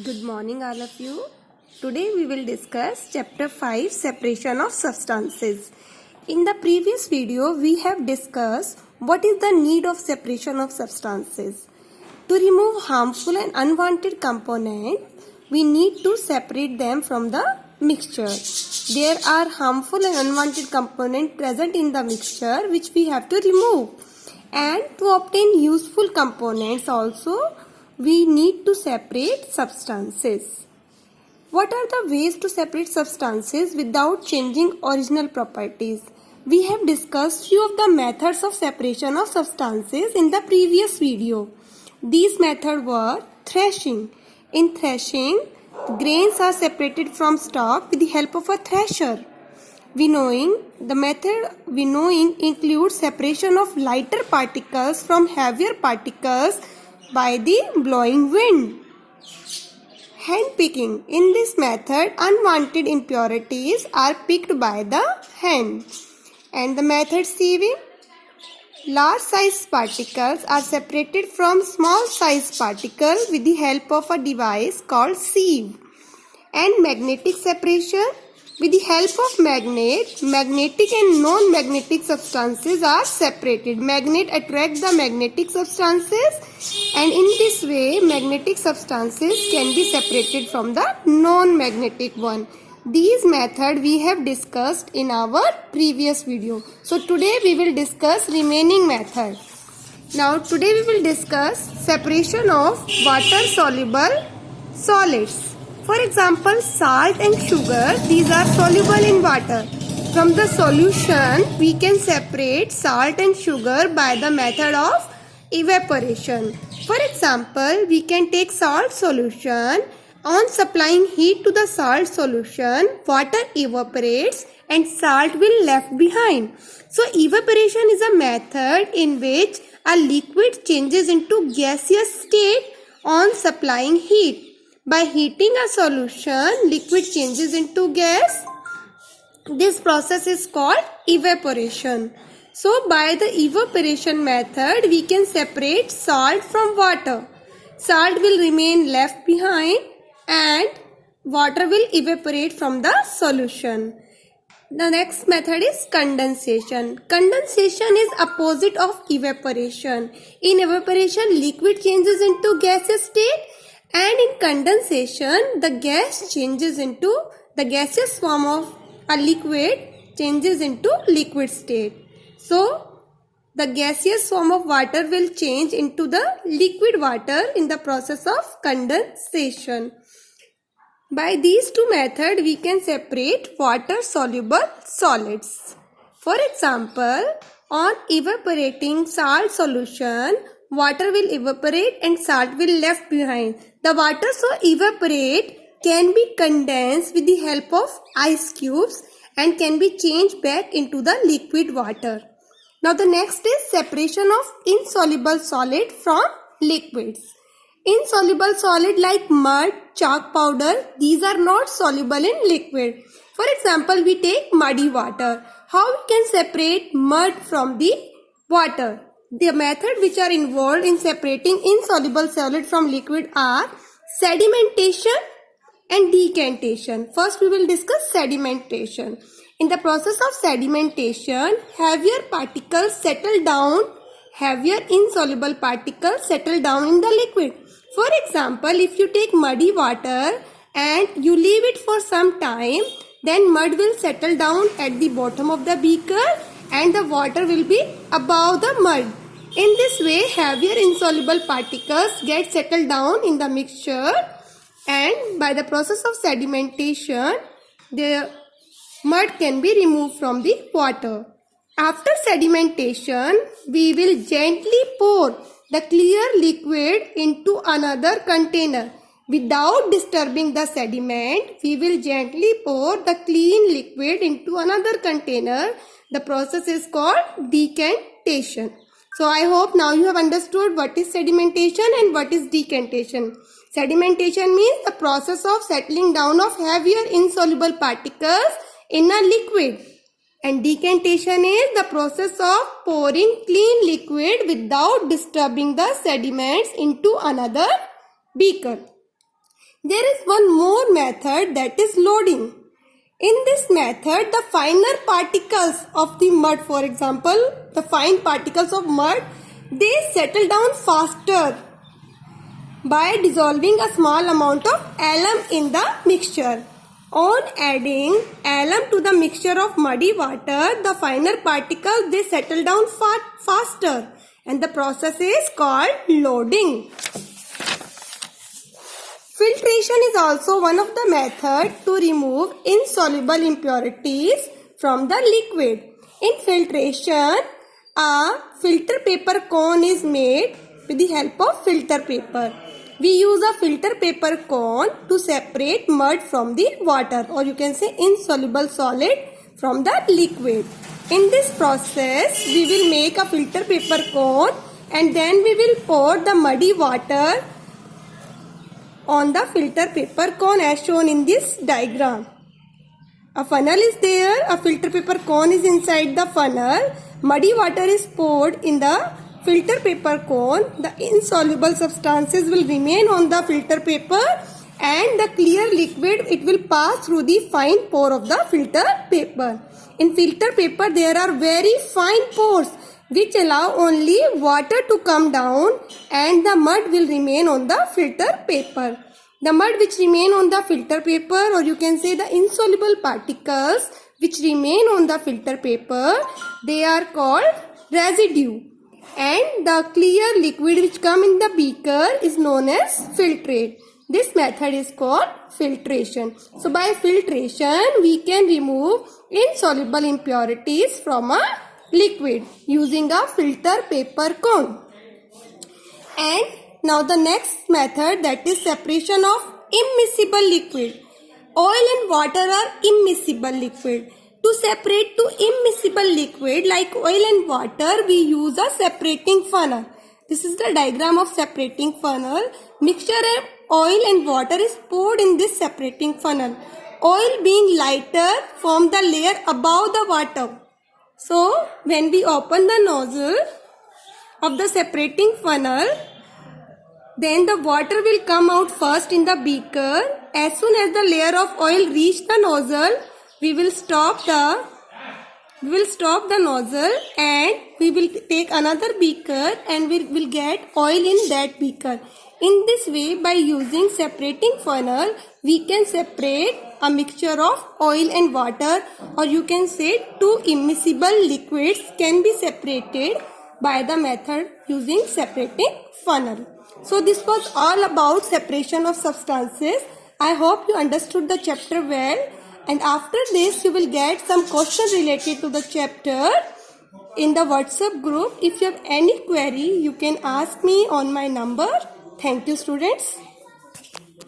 Good morning, all of you. Today we will discuss Chapter 5 Separation of Substances. In the previous video, we have discussed what is the need of separation of substances. To remove harmful and unwanted components, we need to separate them from the mixture. There are harmful and unwanted components present in the mixture which we have to remove. And to obtain useful components also, we need to separate substances. What are the ways to separate substances without changing original properties? We have discussed few of the methods of separation of substances in the previous video. These methods were threshing. In threshing, grains are separated from stalk with the help of a thresher. The method winnowing includes separation of lighter particles from heavier particles by the blowing wind. Hand picking. In this method, unwanted impurities are picked by the hand. And the method sieving. Large size particles are separated from small size particles with the help of a device called sieve. And magnetic separation. With the help of magnetic and non-magnetic substances are separated. Magnet attract the magnetic substances, and in this way magnetic substances can be separated from the non-magnetic one. These methods we have discussed in our previous video. So today we will discuss remaining method. Now today we will discuss separation of water soluble solids. For example, salt and sugar, these are soluble in water. From the solution, we can separate salt and sugar by the method of evaporation. For example, we can take salt solution. On supplying heat to the salt solution, water evaporates and salt will left behind. So, evaporation is a method in which a liquid changes into gaseous state on supplying heat. By heating a solution, liquid changes into gas. This process is called evaporation. So, by the evaporation method, we can separate salt from water. Salt will remain left behind and water will evaporate from the solution. The next method is condensation. Condensation is opposite of evaporation. In evaporation, liquid changes into gaseous state. And in condensation, the gaseous form of a liquid changes into liquid state. So, the gaseous form of water will change into the liquid water in the process of condensation. By these two methods, we can separate water soluble solids. For example, on evaporating salt solution, water will evaporate and salt will left behind. The water so evaporate can be condensed with the help of ice cubes and can be changed back into the liquid water. Now the next is separation of insoluble solid from liquids. Insoluble solid like mud, chalk powder, these are not soluble in liquid. For example, we take muddy water. How we can separate mud from the water? The method which are involved in separating insoluble solid from liquid are sedimentation and decantation. First we will discuss sedimentation. In the process of sedimentation, heavier insoluble particles settle down in the liquid. For example, if you take muddy water and you leave it for some time, then mud will settle down at the bottom of the beaker and the water will be above the mud. In this way, heavier insoluble particles get settled down in the mixture, and by the process of sedimentation, the mud can be removed from the water. After sedimentation, we will gently pour the clear liquid into another container. Without disturbing the sediment, we will gently pour the clean liquid into another container. The process is called decantation. So I hope now you have understood what is sedimentation and what is decantation. Sedimentation means the process of settling down of heavier insoluble particles in a liquid. And decantation is the process of pouring clean liquid without disturbing the sediments into another beaker. There is one more method, that is loading. In this method, the finer particles of the mud, for example, the fine particles of mud, they settle down faster by dissolving a small amount of alum in the mixture. On adding alum to the mixture of muddy water, the finer particles, they settle down faster, and the process is called loading. Filtration is also one of the methods to remove insoluble impurities from the liquid. In filtration, a filter paper cone is made with the help of filter paper. We use a filter paper cone to separate mud from the water, or you can say insoluble solid from the liquid. In this process, we will make a filter paper cone, and then we will pour the muddy water on the filter paper cone as shown in this diagram. A funnel is there, a filter paper cone is inside the funnel, muddy water is poured in the filter paper cone, the insoluble substances will remain on the filter paper, and the clear liquid, it will pass through the fine pore of the filter paper. In filter paper there are very fine pores which allow only water to come down, and the mud will remain on the filter paper. The mud which remain on the filter paper, or you can say the insoluble particles which remain on the filter paper, they are called residue, and the clear liquid which come in the beaker is known as filtrate. This method is called filtration. So by filtration we can remove insoluble impurities from a liquid using a filter paper cone. And now the next method, that is separation of immiscible liquid. Oil and water are immiscible liquid. To separate to immiscible liquid like oil and water, we use a separating funnel. This is the diagram of separating funnel. Mixture of oil and water is poured in this separating funnel. Oil being lighter form the layer above the water. So when we open the nozzle of the separating funnel, then the water will come out first in the beaker. As soon as the layer of oil reach the nozzle, we will stop the nozzle, and we will take another beaker, and we will get oil in that beaker. In this way, by using separating funnel, we can separate a mixture of oil and water, or you can say two immiscible liquids can be separated by the method using separating funnel. So this was all about separation of substances. I hope you understood the chapter well, and after this you will get some questions related to the chapter in the WhatsApp group. If you have any query, you can ask me on my number. Thank you, students.